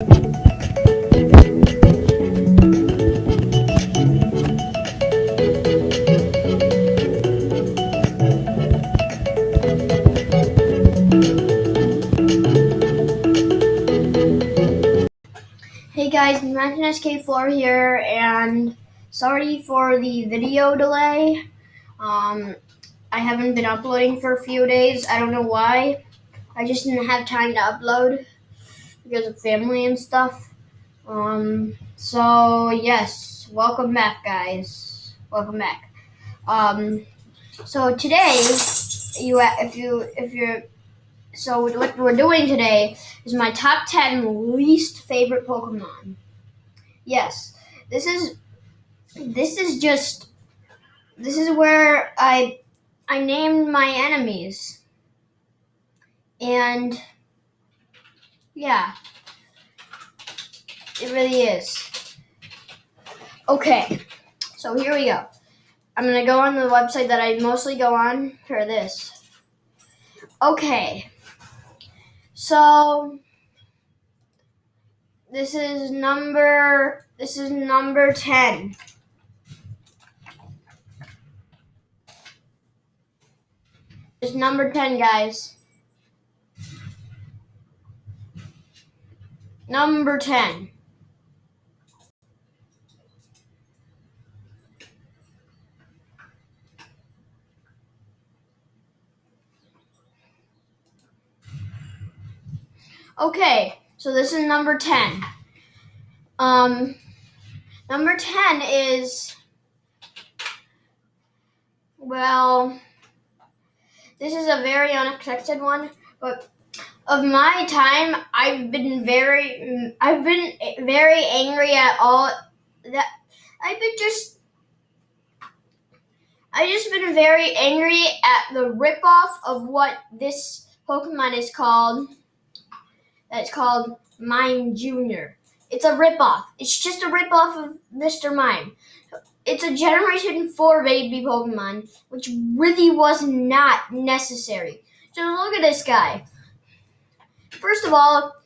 Hey guys, Imagine SK4 here, and sorry for the video delay. I haven't been uploading for a few days. I don't know why. I just didn't have time to upload because of family and stuff. So yes, welcome back, guys. Welcome back. So today, so what we're doing today is my top 10 least favorite Pokemon. Yes, this is where I named my enemies. And yeah, it really is. Okay, so here we go. I'm gonna go on the website that I mostly go on for this. Okay, so this is number 10. It's number 10, guys. Number 10. Okay, so this is number 10. Number 10 is, well, this is a very unexpected one, but of my time, I've been very angry at all that I just been very angry at the ripoff of what this Pokemon is called. That's called Mime Jr. It's a ripoff. It's just a ripoff of Mr. Mime. It's a Generation 4 baby Pokemon, which really was not necessary. Just look at this guy. First of all,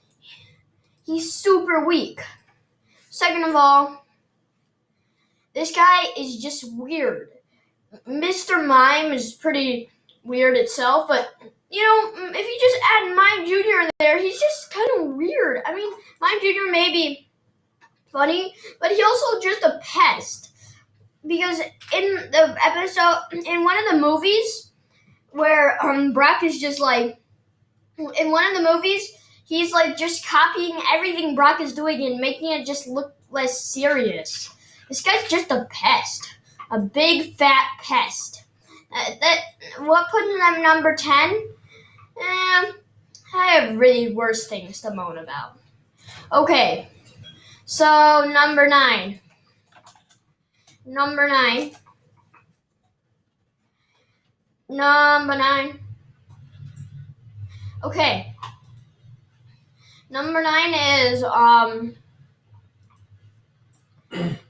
he's super weak. Second of all, this guy is just weird. Mr. Mime is pretty weird itself, but if you just add Mime Jr. in there, he's just kind of weird. I mean, Mime Jr. may be funny, but he's also just a pest. Because in the episode, in one of the movies, where Brock is just like, in one of the movies, he's like just copying everything Brock is doing and making it just look less serious. This guy's just a pest. A big fat pest. What put them number 10? I have really worse things to moan about. Okay, so number 9. Number 9. Okay. Number 9 is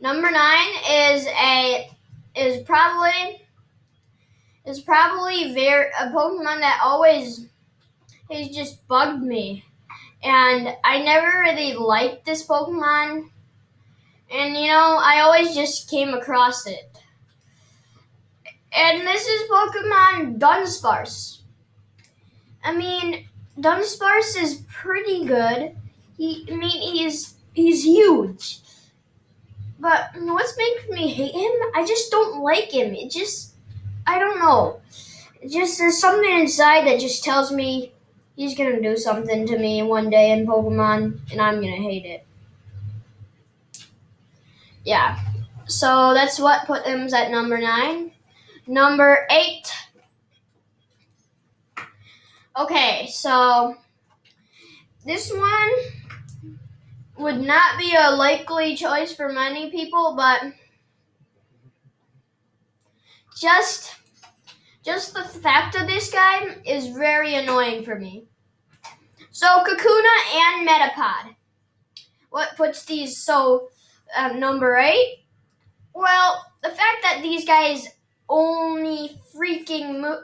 Number 9 is probably a Pokemon that always has just bugged me. And I never really liked this Pokemon. And I always just came across it. And this is Pokemon Dunsparce. I mean, Dunsparce is pretty good. He's huge. But what's making me hate him? I just don't like him. I don't know. There's something inside that just tells me he's gonna do something to me one day in Pokemon, and I'm gonna hate it. Yeah. So that's what put him at number 9. Number 8. Okay, so this one would not be a likely choice for many people, but just the fact of this guy is very annoying for me. So Kakuna and Metapod. What puts these number 8? Well, the fact that these guys only freaking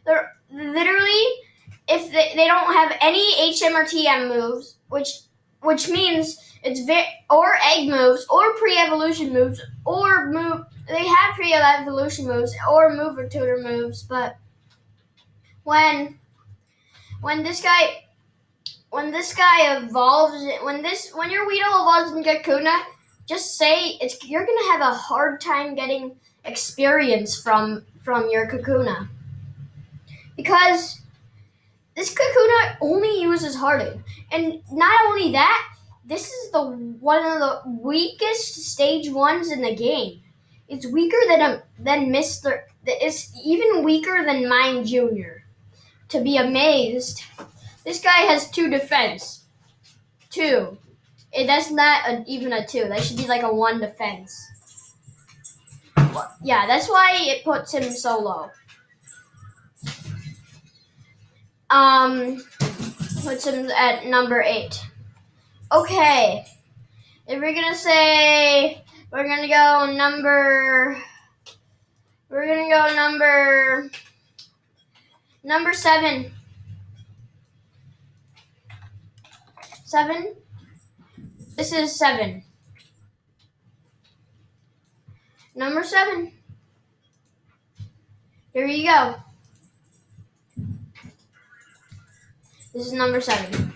they're literally if they don't have any HM or TM moves, which means it's or egg moves or pre-evolution moves or move. They have pre-evolution moves or mover tutor moves, but when when this guy evolves, when your Weedle evolves in Kakuna, just say you're gonna have a hard time getting experience from your Kakuna, because this Kakuna only uses Harden, and not only that, this is the one of the weakest stage ones in the game. It's weaker than Mister. It's even weaker than Mine Junior. To be amazed, this guy has 2 defense. 2. That's not even a 2. That should be like a 1 defense. Yeah, that's why it puts him so low. Puts him at number 8. Okay. If we're gonna say we're gonna go number 7. 7. This is 7. Number 7. Here you go. This is number 7.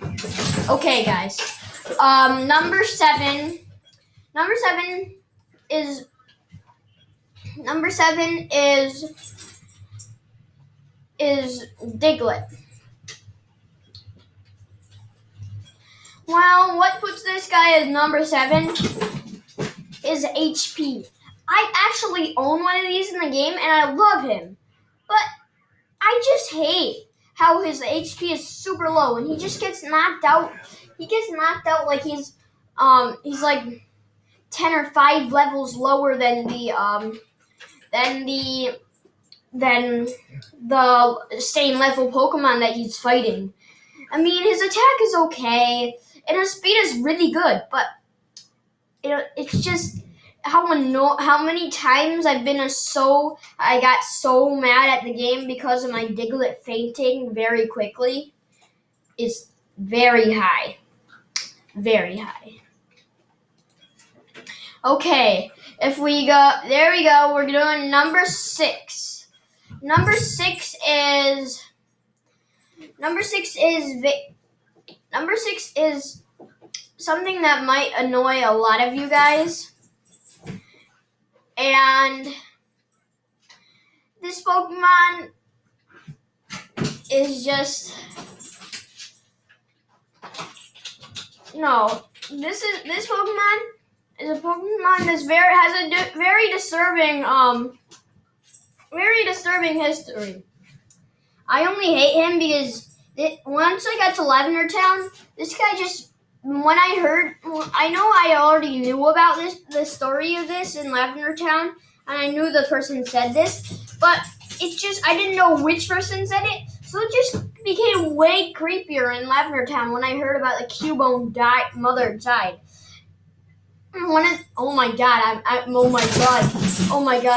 Okay, guys. Number 7 is Diglett. Well, what puts this guy as number 7 is HP. I actually own one of these in the game, and I love him. But I just hate how his HP is super low, and he just gets knocked out. He gets knocked out like he's like 10 or 5 levels lower than the same level Pokemon that he's fighting. I mean, his attack is okay, and his speed is really good, but it's just how many times I got so mad at the game because of my Diglett fainting very quickly is very high. Very high. Okay, if we go, there we go, we're doing number 6. Number 6 is something that might annoy a lot of you guys. And this Pokemon is just this Pokemon is a Pokemon that's very disturbing history. I only hate him because once I got to Lavender Town, this guy just, I know I already knew about the story of this in Lavender Town, and I knew the person said this, but I didn't know which person said it, so it just became way creepier in Lavender Town when I heard about the Cubone mother died. Oh my god,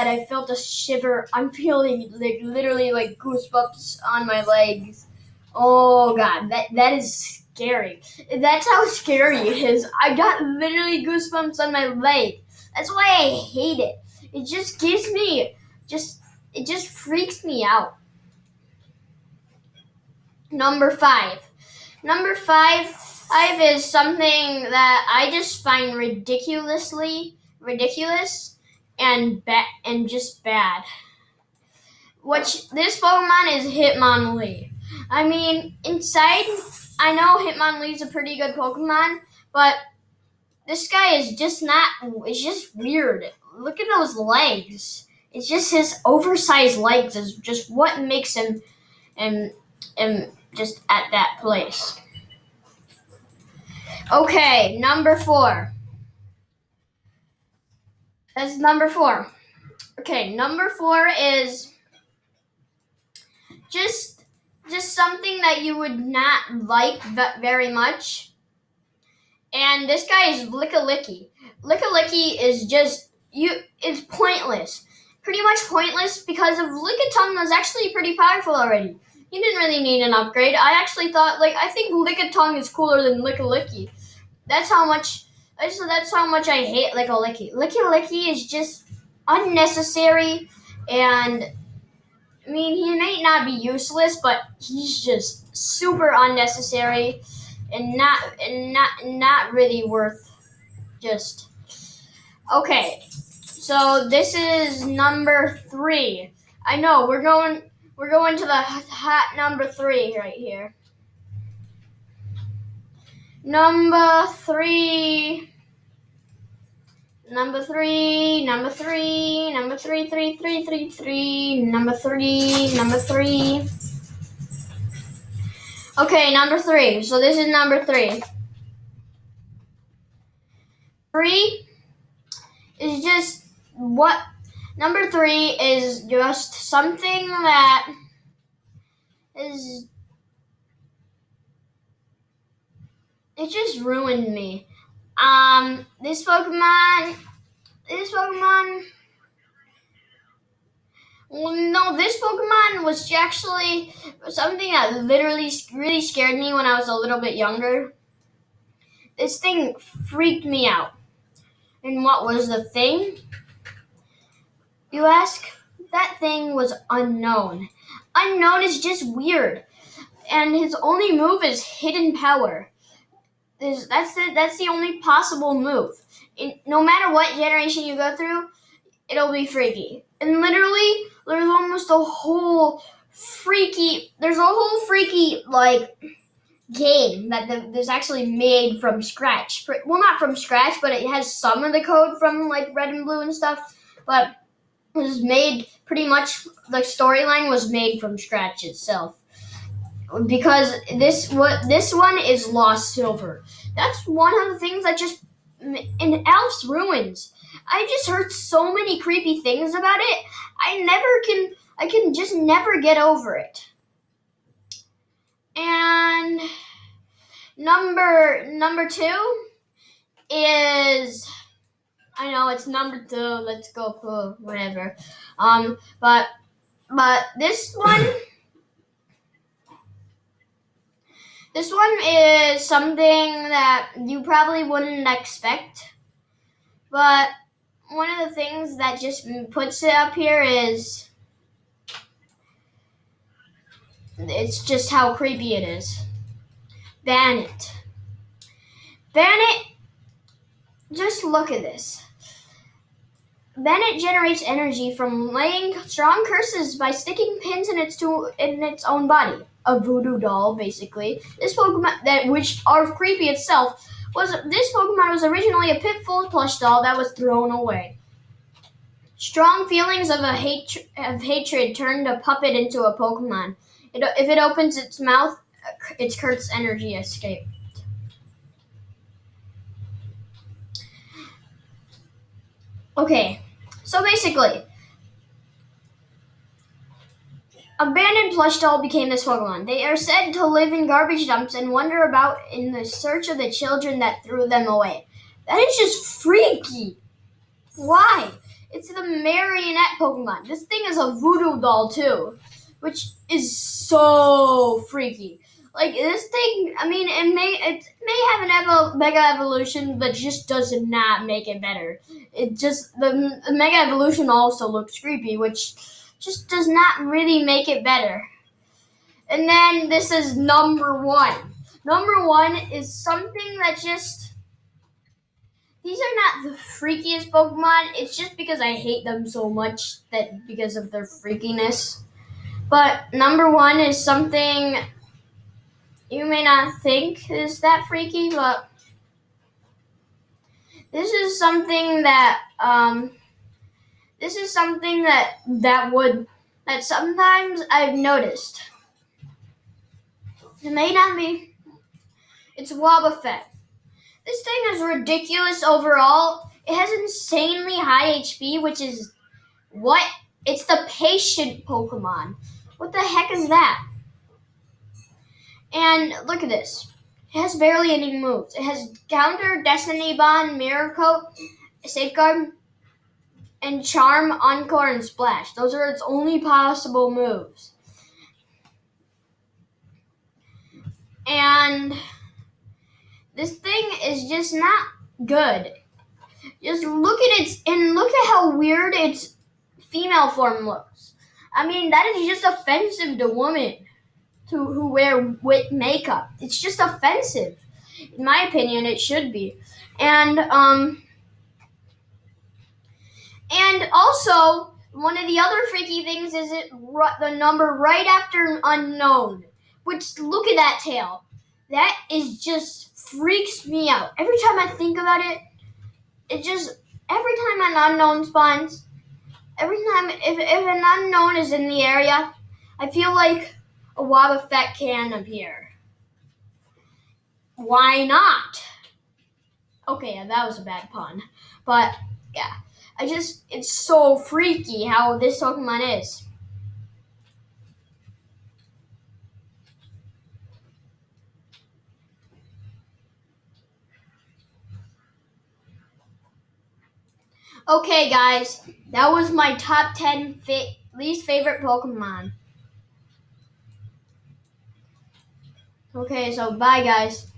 I felt a shiver. I'm feeling literally goosebumps on my legs. Oh god, that is scary. That's how scary it is. I got literally goosebumps on my leg. That's why I hate it. It just gives me, it just freaks me out. Number 5 is something that I just find ridiculous and just bad. This Pokemon is Hitmonlee. I mean, inside, I know Hitmonlee's a pretty good Pokemon, but this guy is just it's just weird. Look at those legs. It's just his oversized legs is just what makes him just at that place. Okay, number 4. That's number 4. Okay, number 4 is just something that you would not like very much. And this guy is Lickalicky. Lickalicky is it's pointless. Pretty much pointless because of Lickitung was actually pretty powerful already. He didn't really need an upgrade. I actually thought, I think Lickitung is cooler than Lickilicky. That's how much. That's how much I hate Lickilicky. Lickilicky is just unnecessary, and I mean, he may not be useless, but he's just super unnecessary, and not really worth just. Okay, so this is number 3. I know we're going to the hot number 3 right here. Number 3. Number 3, number 3, number 3, 3, 3, 3, 3, number 3, number 3. Okay, number 3. So this is number 3. 3 is just what? Number 3 is just something that is. It just ruined me. This Pokemon. Well, no, this Pokemon was actually something that literally really scared me when I was a little bit younger. This thing freaked me out. And what was the thing, you ask? That thing was Unknown. Unknown is just weird. And his only move is Hidden Power. That's the only possible move. No matter what generation you go through, it'll be freaky. And literally, there's a whole freaky game that's actually made from scratch. Well, not from scratch, but it has some of the code from Red and Blue and stuff. But it was made pretty much, the storyline was made from scratch itself. Because this one is Lost Silver. That's one of the things that just in Alf's Ruins. I just heard so many creepy things about it. I can just never get over it. And number 2 is, I know it's number 2. Let's go whatever. But this one. This one is something that you probably wouldn't expect, but one of the things that just puts it up here is it's just how creepy it is. Bannet. Bannet, just look at this. Bannet generates energy from laying strong curses by sticking pins in its own body. A voodoo doll, basically. This Pokemon, which are creepy itself, this Pokemon was originally a Pitfall plush doll that was thrown away. Strong feelings of hatred turned a puppet into a Pokemon. If it opens its mouth, its Kurt's energy escape. Okay, so basically, abandoned plush doll became this Pokemon. They are said to live in garbage dumps and wander about in the search of the children that threw them away. That is just freaky. Why? It's the marionette Pokemon. This thing is a voodoo doll too, which is so freaky. This thing, I mean, it may have an Mega Evolution, but just does not make it better. It just the Mega Evolution also looks creepy, which just does not really make it better. And then this is number 1. Number 1 is something that just. These are not the freakiest Pokemon. It's just because I hate them so much because of their freakiness. But number 1 is something you may not think is that freaky, but this is something that sometimes I've noticed. It may not be. It's Wobbuffet. This thing is ridiculous overall. It has insanely high HP, which is what? It's the patient Pokemon. What the heck is that? And look at this. It has barely any moves. It has Counter, Destiny Bond, Mirror Coat, Safeguard, and Charm, Encore, and Splash. Those are its only possible moves. And this thing is just not good. Just look at look at how weird its female form looks. I mean, that is just offensive to women who wear makeup. It's just offensive. In my opinion, it should be. And also, one of the other freaky things is the number right after an unknown. Which, look at that tail. That is just freaks me out. Every time I think about it, every time an unknown spawns, every time if an unknown is in the area, I feel like a Wobba Fett can appear. Why not? Okay, yeah, that was a bad pun. But yeah, it's so freaky how this Pokemon is. Okay, guys, that was my top 10 least favorite Pokemon. Okay, so bye, guys.